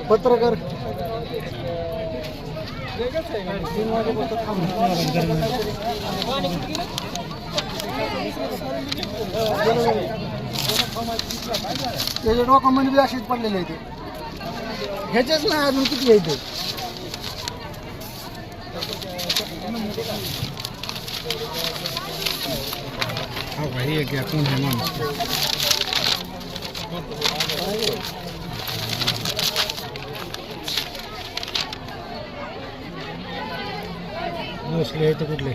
पत्रकार त्याचे डॉक्युमेंट बी असेच पडलेले आहेत ह्याचेच नाही अजून किती आहे ते भाई है क्या कौन है माणूस बसले ते कुठले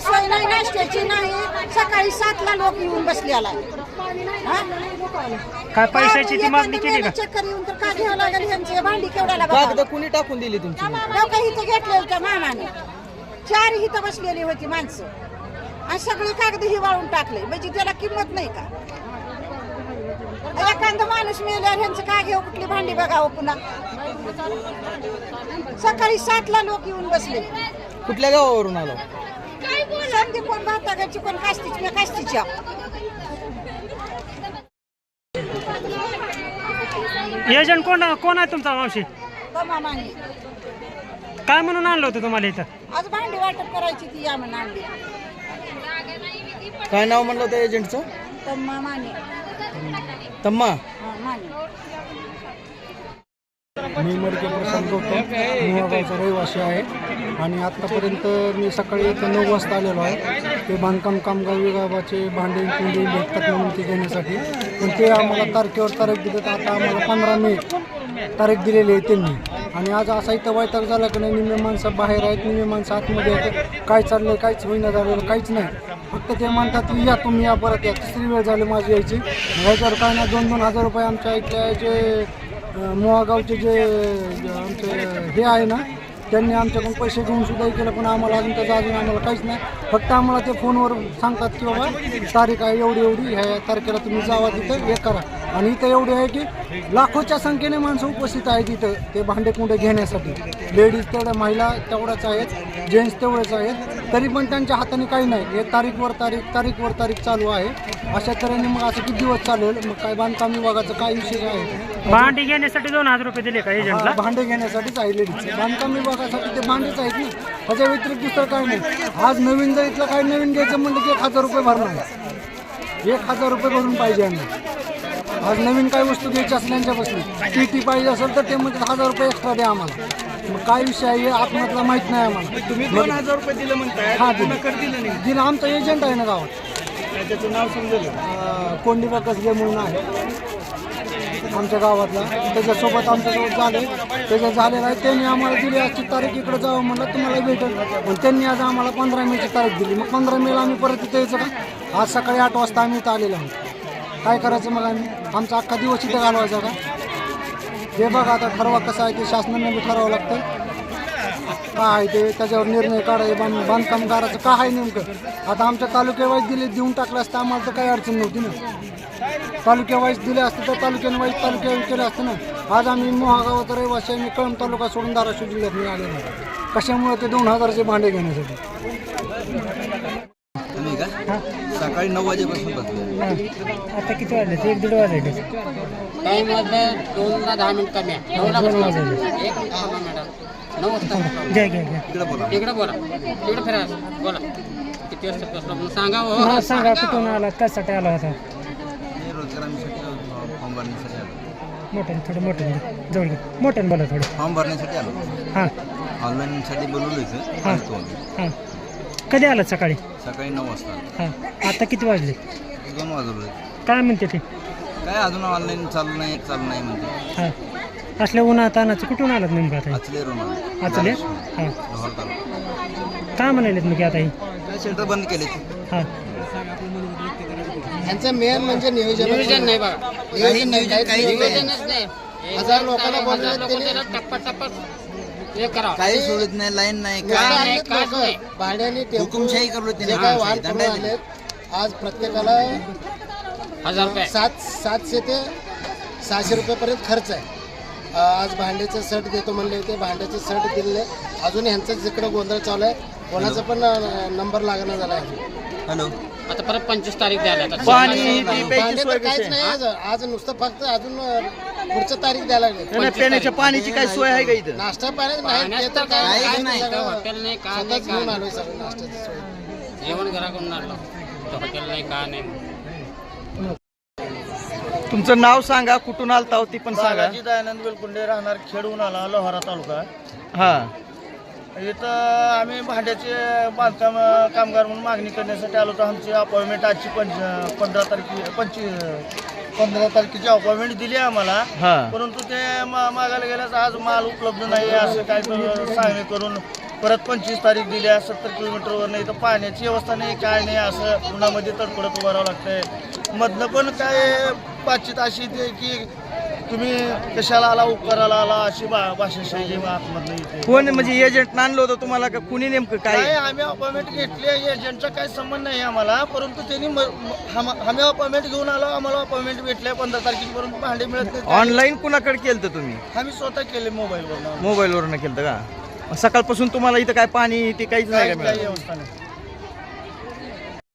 सोय नाही नाश्त्याची नाही सकाळी 7ला लोक येऊन बसलेला काय पैशाची ती मागणी केली का चक्कर येऊन तर का घ्यावं लागेल ह्यांचे भांडी केवढ्याला कागद कुणी टाकून दिली तुमची लोक इथं घेतले होते मामाने 4 इथं बसलेली होती माणसं आणि सगळे कागद ही वाळून टाकले म्हणजे त्याला किंमत नाही का एखादा माणूस मेल्यावर ह्यांचं काय घेऊ कुठली भांडी बघावं पुन्हा सकाळी 7ला लोक येऊन बसले कुठल्या गावावरून आलो समजे कोण भातागाची कोण कास्तीच्या एजंट कोण आहे तुमचा मावशी मामाने काय म्हणून आणलं होतं तुम्हाला इथं आज भांडी वाटप करायची ती या म्हणून आणली काय नाव म्हणलं होतं एजंटचं तम्मा माने तम्मा माने मी मडके प्रसाद गौतम मोहागावचा रहिवासी आहे आणि आत्तापर्यंत मी सकाळी इथं 9 वाजता आलेलो आहे ते बांधकाम कामगार विभागाचे भांडे कुंडे भेटतात म्हणून ते घेण्यासाठी पण ते आम्हाला तारखेवर तारीख दिली आता आम्हाला 15 मे तारीख दिलेली आहे त्यांनी आणि आज असा इथं वैताग झाला की नाही निम्मे माणसं बाहेर आहेत निम्मे माणसं आतमध्ये आहेत काय चाललं आहे काहीच होईना झालेलं काहीच नाही फक्त ते म्हणतात की या तुम्ही या परत या तिसरी वेळ झाली माझी यायची ह्याच्यावर काय ना 2-2 हजार रुपये आमच्या इथल्या जे मोहागावचे जे आमचे हे आहे ना त्यांनी आमच्याकडून पैसे घेऊन सुद्धा केलं पण आम्हाला अजून त्याचं अजून आम्हाला काहीच नाही फक्त आम्हाला ते फोनवर सांगतात की बाबा तारीख आहे एवढी ह्या तारखेला तुम्ही जावा तिथं हे करा आणि इथं एवढे आहे की लाखोच्या संख्येने माणसं उपस्थित आहेत इथं ते भांडे कुंडे घेण्यासाठी लेडीज तेवढ्या महिला तेवढ्याच आहेत जेंट्स तेवढेच आहेत तरी पण त्यांच्या हाताने काही नाही हे तारीखवर तारीख चालू आहे अशा तऱ्हेने मग असं किती दिवस चालेल मग काय बांधकाम विभागाचं काय विषय आहे भांडी घेण्यासाठी 2000 रुपये दिले का एजंटला भांडे घेण्यासाठीच आहे लेडीजचं बांधकाम विभागासाठी ते भांडेच आहेत ना त्याच्या व्यतिरिक्त दुसरं काय नाही आज नवीन जर इथलं काय नवीन घ्यायचं म्हणलं की 1000 रुपये भरणार 1000 रुपये भरून पाहिजे आम्ही आज नवीन काय वस्तू घ्यायची असल्याच्यापासून टी पाहिजे असेल तर ते म्हणतात 1000 रुपये एक्स्ट्रा द्या आम्हाला मग काय विषय आहे आतमधला माहीत नाही आम्हाला तुम्ही 2000 रुपये दिलं म्हणताय हा दिलं आमचा एजंट आहे ना गावात त्याचं नाव समजेल कोंडिबा कसबे म्हणून आहे आमच्या गावातला त्याच्यासोबत आमच्यासोबत त्याच्या झालेलं आहे त्यांनी आम्हाला दिली आजची तारीख इकडे जावं म्हणलं तुम्हाला भेटेल पण त्यांनी आज आम्हाला 15 मेची तारीख दिली मग 15 मेला आम्ही परत इथं यायचं का आज सकाळी 8 वाजता आम्ही इथं आलेलो आहोत काय करायचं मग आम्ही आमचा अख्खा दिवस इथं घालवायचा का हे बघा आता ठरवा कसं आहे ते शासनाने बी ठरावं लागतं काय आहे ते त्याच्यावर निर्णय काढायचे बांधकामगाराचं काय आहे नेमकं आता आमच्या तालुक्यावाईज दिले देऊन टाकलं असतं आम्हाला तर काही अडचण नव्हती ना तालुक्यावाईज दिले असते तर तालुक्याने वाईज तालुक्यावाईज केलं असतं ना आज आम्ही मोहागावाचा रहिवासी आम्ही कळंब तालुका सोडून धाराशिव जिल्ह्यात मी आलेलो नाही कशामुळे ते 2000चे भांडे घेण्यासाठी सकाळी 9 वाजेपासून बसले आता किती वाजले 1-1.5 वाजले टाइम वाजले 2-10 मिनिट कमी आहे 9ला बसला 1 मिनिट थांबा मॅडम 9 वाजता घ्या इकडे बोला इकडे फिरा बोला किती वाजता बसला म्हणून सांगा हो हा सांगा कुठून आला कशासाठी आला होता रोजगारासाठी फॉर्म भरण्यासाठी आलो थोडं मोठं जवळ मोठ्यानं बोला थोडं फॉर्म भरण्यासाठी आलो हां ऑनलाईनसाठी बोलवलं हां इथं हां कधी आलात सकाळी 9 वाजता हां आता किती वाजले 2 वाजले काय म्हणते ते काय अजून ऑनलाईन चालू नाही म्हणते हां असल्या उन्हात आणायचं कुठून आलात नेमकं आता आचले रोड आचले हां लोहार तालुका काय म्हणालेत मग आता ही काय शेल्टर बंद केले हां यांचं मेन म्हणजे नियोजन नाही बघा नियोजनच नाही 1000 लोकांना बोलवलं टप्पा टप्पा हे करा काही सोडत नाही लाईन नाही काय नाही, काहीच नाही. भाड्याने टेम्पो हुकुमशाही करलो जे त्याने काय वाहन दंड करून आलेत, आज प्रत्येकाला 1000 रुपये 700 ते 600 रुपयापर्यंत खर्च आहे. आज भांड्याचं सेट देतो म्हणले होते, भांड्याचे सेट दिले. अजून ह्यांचं जिकडं गोंधळ चालू आहे, कोणाचा पण नंबर लागणार झाला आहे. हॅलो आता परत 25 तारीख द्यायला आता. भांडे तर काहीच नाही आज नुसतं फक्त अजून पुढचं तारीख द्यायला लागली. पिण्याच्या पाण्याची काय सोय आहे का इथं? नाश्ता पाणी नाही ते तर काहीच काय नाही. सगळं हॉटेल नाही, काय नाही, स्वतःच काय घेऊन नाही. आलोय सगळं नाश्त्याची सोय. जेवण घराकडून आणलं हॉटेल नाही, काय नाही. तुमचं नाव सांगा, कुठून आलता होती पण सांगा. बालाजी दयानंद वेलकुंडे, राहणार खेडून आला, लोहारा तालुका. हा इथं आम्ही भांड्याचे बांधकाम कामगार म्हणून मागणी करण्यासाठी आलो होतो. आमची अपॉइंटमेंट आजची 15 तारखेची अपॉइंटमेंट दिली आम्हाला, हा परंतु ते मागायला गेल्यास आज माल उपलब्ध नाही असं काय सांगणे करून परत 25 तारीख दिली. 70 किलोमीटरवर नाही तर पाण्याची व्यवस्था नाही, काय नाही, असं उन्हामध्ये तडपडत उभं राहावं लागतंय. मधनं पण काय बातचीत अशी येते की तुम्ही कशाला आला, उपकाराला आला, अशी भाषा शैली आतमधनं येते. कोण म्हणजे एजंट आणलं होतं तुम्हाला का कुणी नेमकं नाही, काय? आम्ही अपॉइंटमेंट घेतली, एजंटचा काही संबंध नाही आम्हाला, परंतु त्यांनी आम्ही अपॉइंटमेंट घेऊन आलो, आम्हाला अपॉइंटमेंट भेटले 15 तारखेपर्यंत भांडे मिळत नाही. ऑनलाईन कुणाकडे केलं तुम्ही? आम्ही स्वतः केले मोबाईलवर. मोबाईलवरनं केलं का? सकाळपासून तुम्हाला इथं काय पाणी ते काहीच नाही का काही मिळालं? व्यवस्था नाही.